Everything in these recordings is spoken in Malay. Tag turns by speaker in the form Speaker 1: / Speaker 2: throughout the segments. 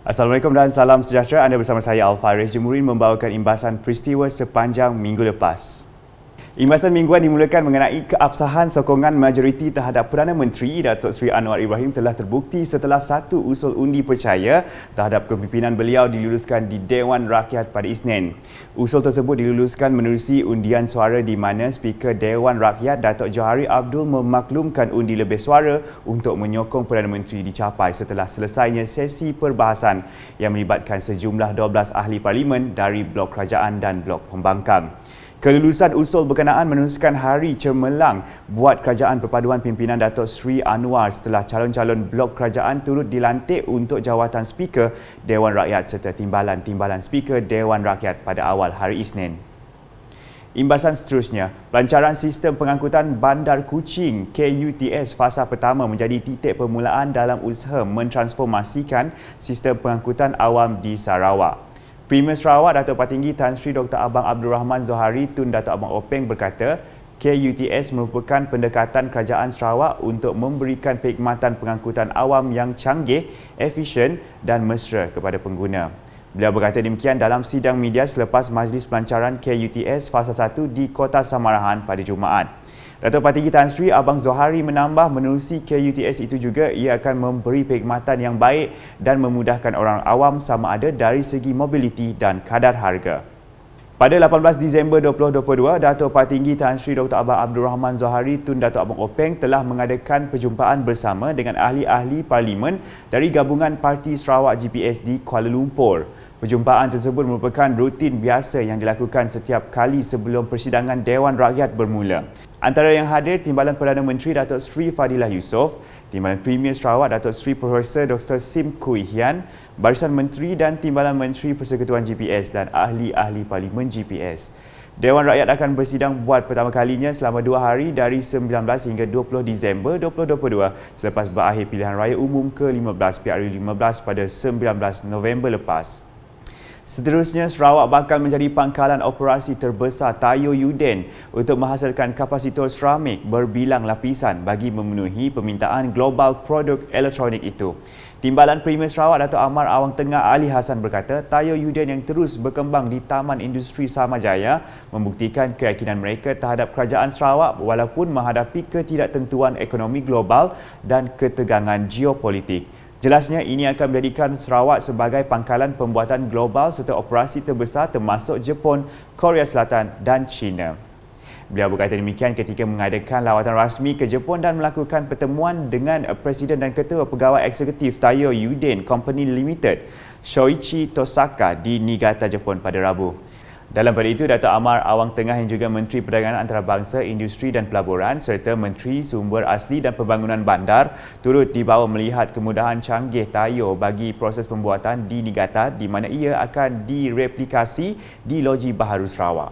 Speaker 1: Assalamualaikum dan salam sejahtera. Anda bersama saya Al-Faris Jemurin membawakan imbasan peristiwa sepanjang minggu lepas. Imbasan mingguan dimulakan mengenai keabsahan sokongan majoriti terhadap Perdana Menteri Datuk Seri Anwar Ibrahim telah terbukti setelah satu usul undi percaya terhadap kepimpinan beliau diluluskan di Dewan Rakyat pada Isnin. Usul tersebut diluluskan menerusi undian suara di mana Speaker Dewan Rakyat Datuk Johari Abdul memaklumkan undi lebih suara untuk menyokong Perdana Menteri dicapai setelah selesainya sesi perbahasan yang melibatkan sejumlah 12 ahli parlimen dari blok kerajaan dan blok pembangkang. Kelulusan usul berkenaan meneruskan hari cemerlang buat Kerajaan Perpaduan Pimpinan Datuk Seri Anwar setelah calon-calon blok kerajaan turut dilantik untuk jawatan Speaker Dewan Rakyat serta timbalan-timbalan Speaker Dewan Rakyat pada awal hari Isnin. Imbasan seterusnya, pelancaran sistem pengangkutan Bandar Kuching KUTS fasa pertama menjadi titik permulaan dalam usaha mentransformasikan sistem pengangkutan awam di Sarawak. Premier Sarawak Datuk Patinggi Tan Sri Dr. Abang Abdul Rahman Zohari Tun Datuk Abang Openg berkata, KUTS merupakan pendekatan kerajaan Sarawak untuk memberikan perkhidmatan pengangkutan awam yang canggih, efisien dan mesra kepada pengguna. Beliau berkata demikian dalam sidang media selepas majlis pelancaran KUTS fasa 1 di Kota Samarahan pada Jumaat. Datuk Patinggi Tan Sri Abang Zohari menambah menerusi KUTS itu juga ia akan memberi perkhidmatan yang baik dan memudahkan orang awam sama ada dari segi mobiliti dan kadar harga. Pada 18 Disember 2022, Datuk Patinggi Tan Sri Dr. Abang Abdul Rahman Zohari Tun Datuk Abang Openg telah mengadakan perjumpaan bersama dengan ahli-ahli parlimen dari gabungan Parti Sarawak GPS di Kuala Lumpur. Perjumpaan tersebut merupakan rutin biasa yang dilakukan setiap kali sebelum persidangan Dewan Rakyat bermula. Antara yang hadir, Timbalan Perdana Menteri Datuk Seri Fadilah Yusof, Timbalan Premier Sarawak Datuk Seri Profesor Dr. Sim Kui Hian, Barisan Menteri dan Timbalan Menteri Persekutuan GPS dan ahli-ahli Parlimen GPS. Dewan Rakyat akan bersidang buat pertama kalinya selama 2 hari dari 19 hingga 20 Disember 2022 selepas berakhir pilihan raya umum ke-15 PRU15 pada 19 November lepas. Seterusnya, Sarawak bakal menjadi pangkalan operasi terbesar Tayo Yuden untuk menghasilkan kapasitor seramik berbilang lapisan bagi memenuhi permintaan global produk elektronik itu. Timbalan Premier Sarawak Datuk Amar Awang Tengah Ali Hassan berkata, Tayo Yuden yang terus berkembang di Taman Industri Samajaya membuktikan keyakinan mereka terhadap kerajaan Sarawak walaupun menghadapi ketidaktentuan ekonomi global dan ketegangan geopolitik. Jelasnya ini akan menjadikan Sarawak sebagai pangkalan pembuatan global serta operasi terbesar termasuk Jepun, Korea Selatan dan China. Beliau berkata demikian ketika mengadakan lawatan rasmi ke Jepun dan melakukan pertemuan dengan Presiden dan Ketua Pegawai Eksekutif Tayo Yuden Company Limited, Shoichi Tosaka di Niigata, Jepun pada Rabu. Dalam pada itu, Datuk Amar Awang Tengah yang juga Menteri Perdagangan Antarabangsa, Industri dan Pelaburan serta Menteri Sumber Asli dan Pembangunan Bandar turut dibawa melihat kemudahan canggih Tayo bagi proses pembuatan di Niigata di mana ia akan direplikasi di Loji Baharu Sarawak.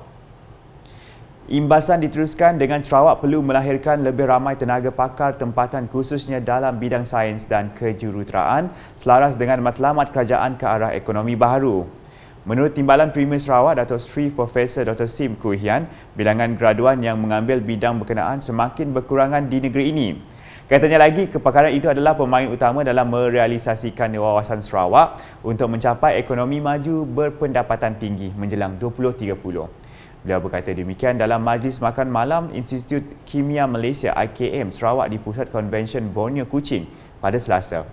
Speaker 1: Imbasan diteruskan dengan Sarawak perlu melahirkan lebih ramai tenaga pakar tempatan khususnya dalam bidang sains dan kejuruteraan selaras dengan matlamat kerajaan ke arah ekonomi baharu. Menurut Timbalan Premier Sarawak Datuk Seri Profesor Dr. Sim Kui Hian, bilangan graduan yang mengambil bidang berkenaan semakin berkurangan di negeri ini. Katanya lagi, kepakaran itu adalah pemain utama dalam merealisasikan wawasan Sarawak untuk mencapai ekonomi maju berpendapatan tinggi menjelang 2030. Beliau berkata demikian dalam Majlis Makan Malam Institut Kimia Malaysia IKM Sarawak di Pusat Konvensyen Borneo Kuching pada Selasa.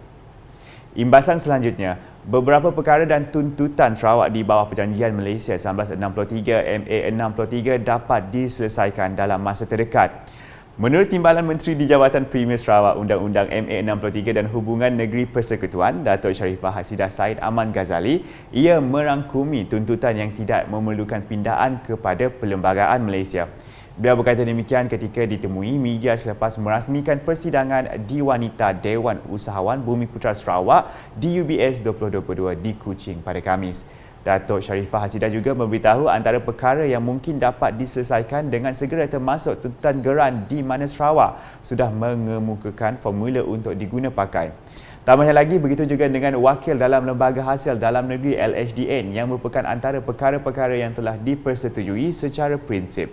Speaker 1: Imbasan selanjutnya, beberapa perkara dan tuntutan Sarawak di bawah Perjanjian Malaysia 1963 MA63 dapat diselesaikan dalam masa terdekat. Menurut Timbalan Menteri di Jabatan Premier Sarawak Undang-Undang MA63 dan Hubungan Negeri Persekutuan, Datuk Sharifah Hasidah Said Aman Ghazali, ia merangkumi tuntutan yang tidak memerlukan pindaan kepada Perlembagaan Malaysia. Beliau berkata demikian ketika ditemui media selepas merasmikan persidangan di Wanita Dewan Usahawan Bumiputra Sarawak di UBS 2022 di Kuching pada Khamis. Datuk Sharifah Hasidah juga memberitahu antara perkara yang mungkin dapat diselesaikan dengan segera termasuk tuntutan geran di mana Sarawak sudah mengemukakan formula untuk diguna pakai. Tambahnya lagi, begitu juga dengan wakil dalam Lembaga Hasil Dalam Negeri LHDN yang merupakan antara perkara-perkara yang telah dipersetujui secara prinsip.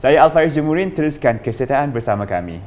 Speaker 1: Saya Al-Faris Jemurin, teruskan kesertaan bersama kami.